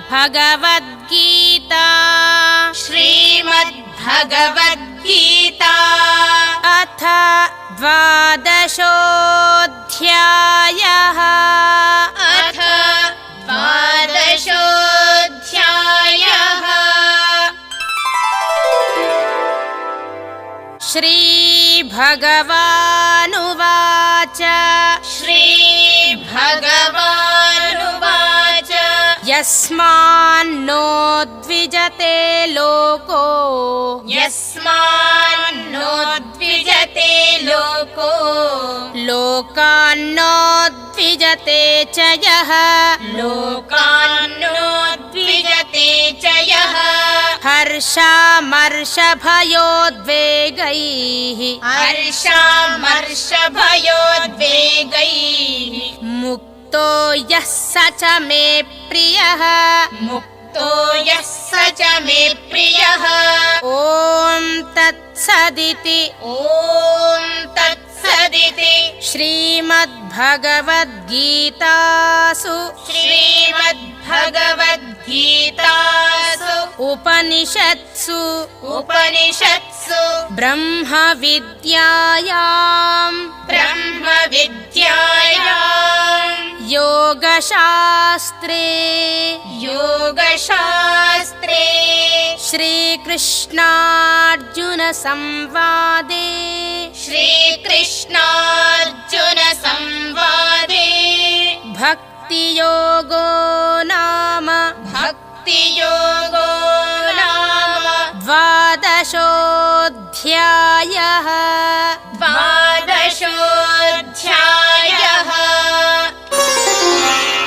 श्रीमद्भगवद्गीता श्रीमद्भगवद्गीता अथ द्वादशोऽध्यायः अथ द्वादशोऽध्यायः श्रीभगवानुवाच श्रीभगवानुवाच यस्मान्नो द्विजते लोको यस्मान्नो द्विजते लोको लोकान्नो द्विजते च यः लोकान्नो द्विजते च यः हर्षामर्षभयोद्वेगैः हर्षामर्षभयोद्वेगैः मुक्तो यः स च मे प्रियः मुक्तो यः स च मे प्रियः ॐ तत्सदिति ॐ तत्सदिति श्रीमद्भगवद्गीतासु श्रीमद्भगवद्गीतासु उपनिषत्सु ब्रह्मविद्यायां योगशास्त्रे श्रीकृष्णार्जुन संवादे भक्तियोगो नाम द्वादशोऽध्यायः